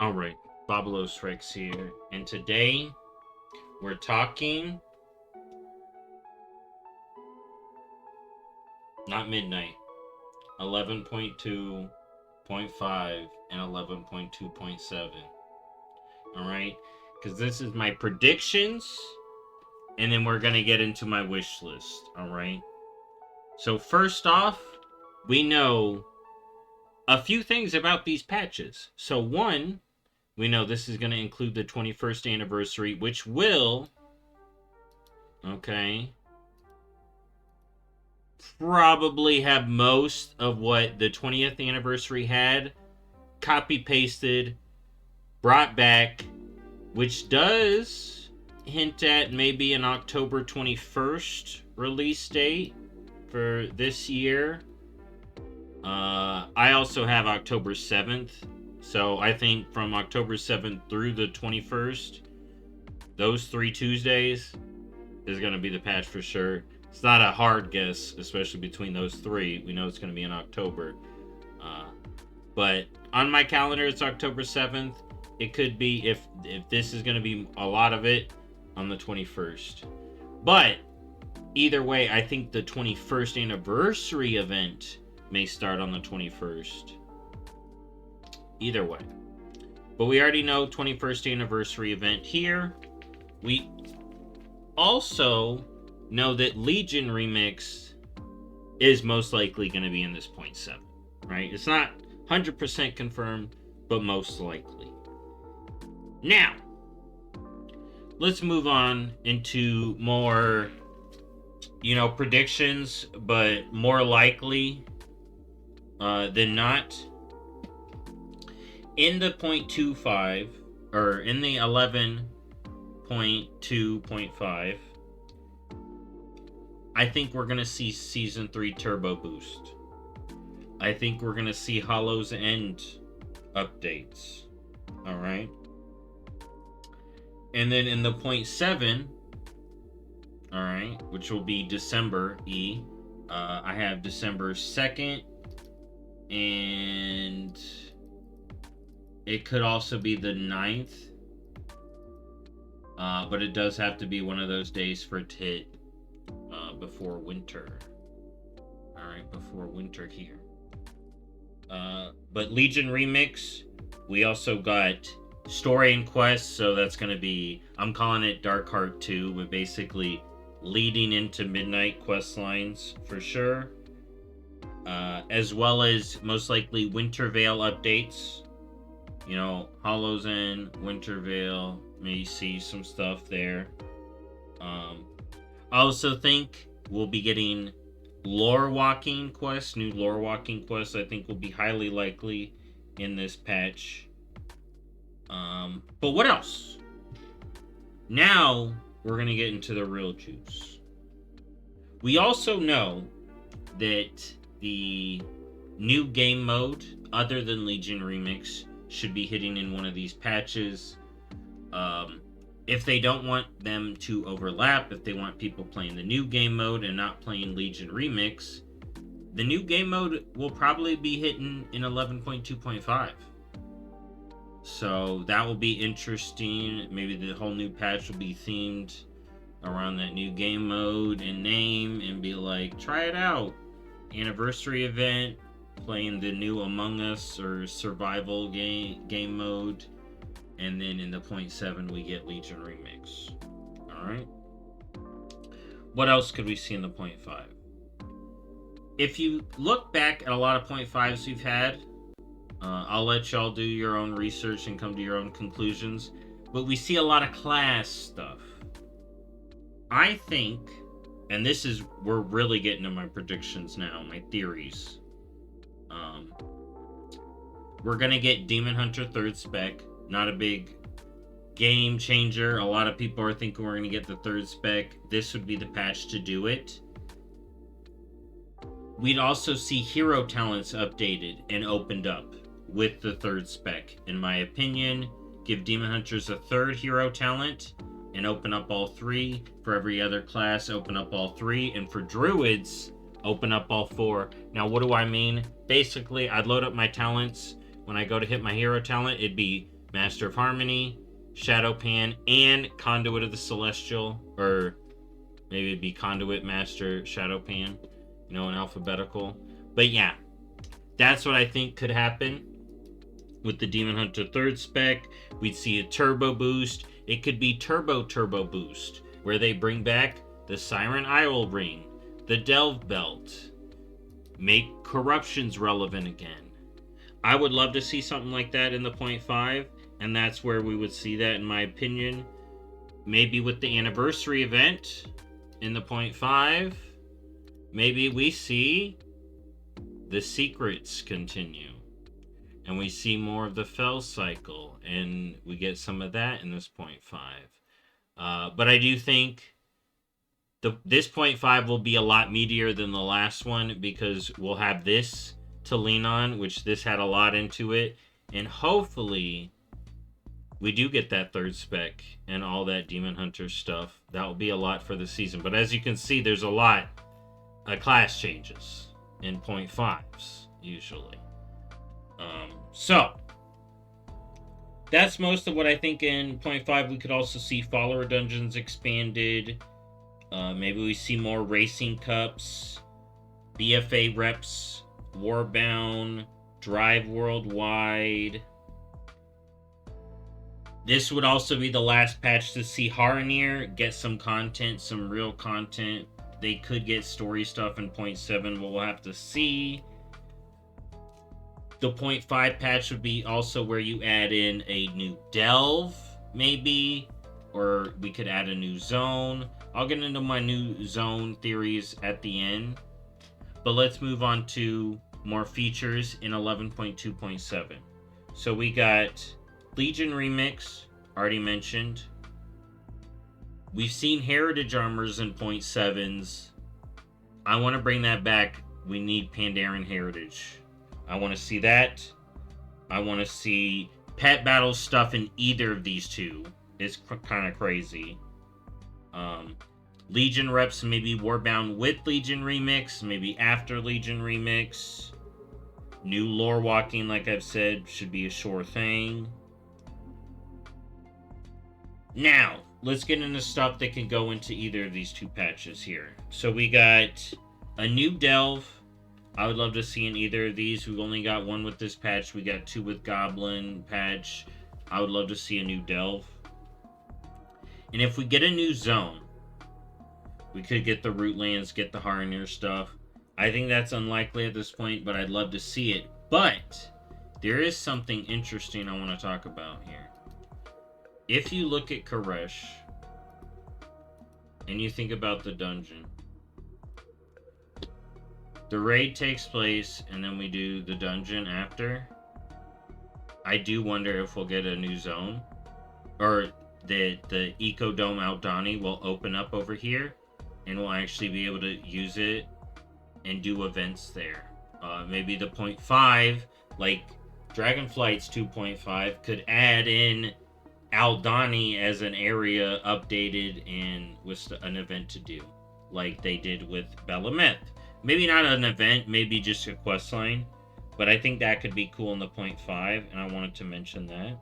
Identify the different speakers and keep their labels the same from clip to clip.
Speaker 1: Alright, BobalosRex here, and today we're talking not midnight, 11.2.5 and 11.2.7. Alright, because this is my predictions, and then we're gonna get into my wish list. Alright, so first off, we know a few things about these patches. So, one, we know this is going to include the 21st anniversary, which will, okay, probably have most of what the 20th anniversary had copy pasted, brought back, which does hint at maybe an October 21st release date for this year. I also have October 7th. So I think from October 7th through the 21st, those 3 Tuesdays is going to be the patch for sure. It's not a hard guess, especially between those 3. We know it's going to be in October. But on my calendar, it's October 7th. It could be, if this is going to be a lot of it, on the 21st. But either way, I think the 21st anniversary event may start on the 21st. Either way. But we already know 21st anniversary event here. We also know that Legion Remix is most likely going to be in this 0.7, right? It's not 100% confirmed, but most likely. Now, let's move on into more, predictions, but more likely than not. In the 0.25, or in the 11.2.5, I think we're going to see Season 3 Turbo Boost. I think we're going to see Hollow's End updates. Alright? And then in the 0.7, alright, which will be December E, I have December 2nd, and it could also be the 9th, but it does have to be one of those days for it to hit before winter. Alright, before winter here. But Legion Remix, we also got Story and Quest, so that's going to be, I'm calling it Dark Heart 2, but basically leading into Midnight quest lines for sure. As well as most likely Winter Veil updates. Hollow's End, Winter Veil, may see some stuff there. I also think we'll be getting lore walking quests, new lore walking quests. I think will be highly likely in this patch. But what else? Now we're going to get into the real juice. We also know that the new game mode, other than Legion Remix, should be hitting in one of these patches. If they don't want them to overlap, if they want people playing the new game mode and not playing Legion Remix, the new game mode will probably be hitting in 11.2.5. So that will be interesting. Maybe the whole new patch will be themed around that new game mode and name, and be like, try it out. Anniversary event, playing the new Among Us or survival game mode, and then in the 0.7 we get Legion Remix. Alright. What else could we see in the 0.5? If you look back at a lot of 0.5s we've had, I'll let y'all do your own research and come to your own conclusions, but we see a lot of class stuff. I think, and this is, we're really getting to my predictions now, my theories. We're gonna get Demon Hunter 3rd spec. Not a big game changer. A lot of people are thinking we're gonna get the 3rd spec. This would be the patch to do it. We'd also see hero talents updated and opened up with the 3rd spec. In my opinion, give Demon Hunters a 3rd hero talent and open up all 3. For every other class, open up all 3. And for druids, open up all 4. Now, what do I mean? Basically, I'd load up my talents. When I go to hit my hero talent, it'd be Master of Harmony, Shadowpan, and Conduit of the Celestial, or maybe it'd be Conduit, Master, Shadowpan, in alphabetical. But yeah, that's what I think could happen with the Demon Hunter 3rd spec. We'd see a turbo boost. It could be turbo boost, where they bring back the Siren Isle Ring, the Delve Belt, make corruptions relevant again. I would love to see something like that in the 0.5, and that's where we would see that, in my opinion. Maybe with the anniversary event in the 0.5, maybe we see the secrets continue, and we see more of the Fel cycle, and we get some of that in this 0.5. But I do think this 0.5 will be a lot meatier than the last one, because we'll have this to lean on, which this had a lot into it, and hopefully we do get that 3rd spec and all that Demon Hunter stuff. That will be a lot for the season. But as you can see, there's a lot of class changes in 0.5s usually. So that's most of what I think in 0.5. We could also see follower dungeons expanded. Maybe we see more racing cups, BFA reps, Warbound, Drive Worldwide. This would also be the last patch to see Haranir get some content, some real content. They could get story stuff in 0.7, but we'll have to see. The 0.5 patch would be also where you add in a new delve, maybe, or we could add a new zone. I'll get into my new zone theories at the end, but let's move on to more features in 11.2.7. So we got Legion Remix, already mentioned. We've seen Heritage Armors in 0.7s. I want to bring that back. We need Pandaren Heritage. I want to see that. I want to see pet battle stuff in either of these two. It's kind of crazy. Legion reps, maybe Warbound with Legion Remix, maybe after Legion Remix. New lore walking, like I've said, should be a sure thing. Now, let's get into stuff that can go into either of these two patches here. So we got a new delve. I would love to see in either of these. We've only got one with this patch. We got two with Goblin patch. I would love to see a new delve. And if we get a new zone, we could get the Rootlands, get the Haranir stuff. I think that's unlikely at this point, but I'd love to see it. But there is something interesting I want to talk about here. If you look at Koresh and you think about the dungeon, the raid takes place and then we do the dungeon after. I do wonder if we'll get a new zone, or the Ecodome Aldani will open up over here and we'll actually be able to use it and do events there. Maybe the 0.5, like Dragonflight's 2.5, could add in Aldani as an area updated and with an event to do, like they did with Belameth. Maybe not an event, maybe just a quest line, but I think that could be cool in the 0.5, and I wanted to mention that.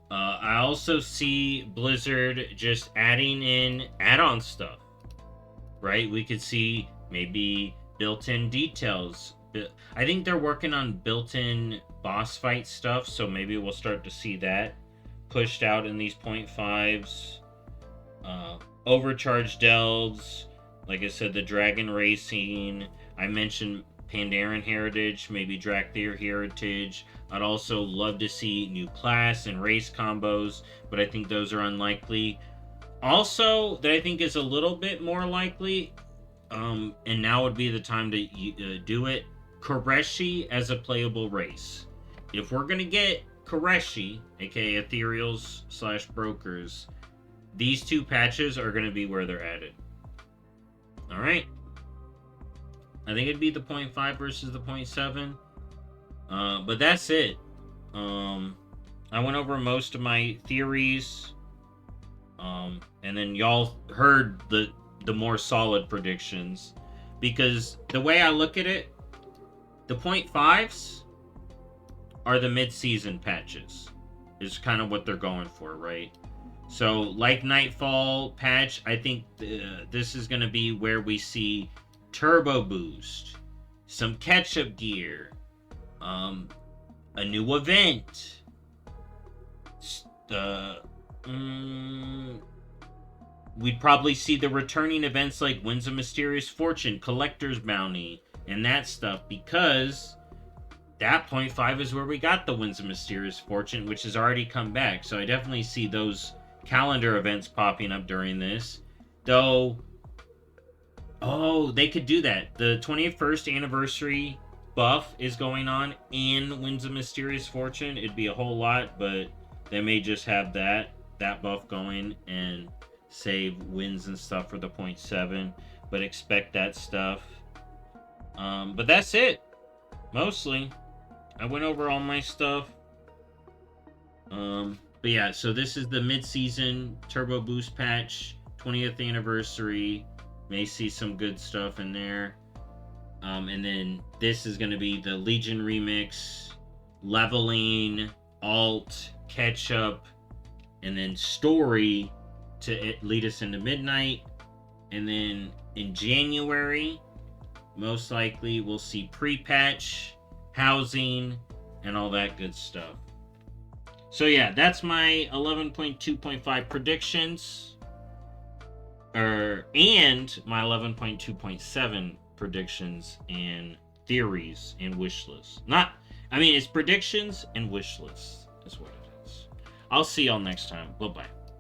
Speaker 1: I also see Blizzard just adding in add-on stuff, right? We could see maybe built-in details. I think they're working on built-in boss fight stuff, so maybe we'll start to see that pushed out in these 0.5s. Overcharged delves, like I said, the Dragon Racing. I mentioned Pandaren Heritage, maybe Drakthir Heritage. I'd also love to see new class and race combos, but I think those are unlikely. Also, that I think is a little bit more likely, and now would be the time to do it, Koreshi as a playable race. If we're going to get Koreshi, aka Ethereals / Brokers, these two patches are going to be where they're added. Alright. I think it'd be the 0.5 versus the 0.7. But that's it. I went over most of my theories. And then y'all heard the more solid predictions. Because the way I look at it, the 0.5s are the mid-season patches. is kind of what they're going for, right? So, like Nightfall patch, I think this is going to be where we see turbo boost, some catch-up gear, a new event, we'd probably see the returning events like Winds of Mysterious Fortune, Collector's Bounty, and that stuff, because that point 5 is where we got the Winds of Mysterious Fortune, which has already come back. So I definitely see those calendar events popping up during this. Though, oh, they could do that. The 21st anniversary buff is going on in Winds of Mysterious Fortune. It'd be a whole lot, but they may just have that buff going and save wins and stuff for the 0.7. But expect that stuff. But that's it. Mostly. I went over all my stuff. But yeah, so this is the mid-season Turbo Boost patch, 20th anniversary. May see some good stuff in there. And then this is going to be the Legion remix, leveling, alt, catch-up, and then story to lead us into midnight. And then in January, most likely we'll see pre-patch, housing, and all that good stuff. So yeah, that's my 11.2.5 predictions, and my 11.2.7 predictions and theories and wish lists. It's predictions and wish lists is what it is. I'll see y'all next time. Bye-bye.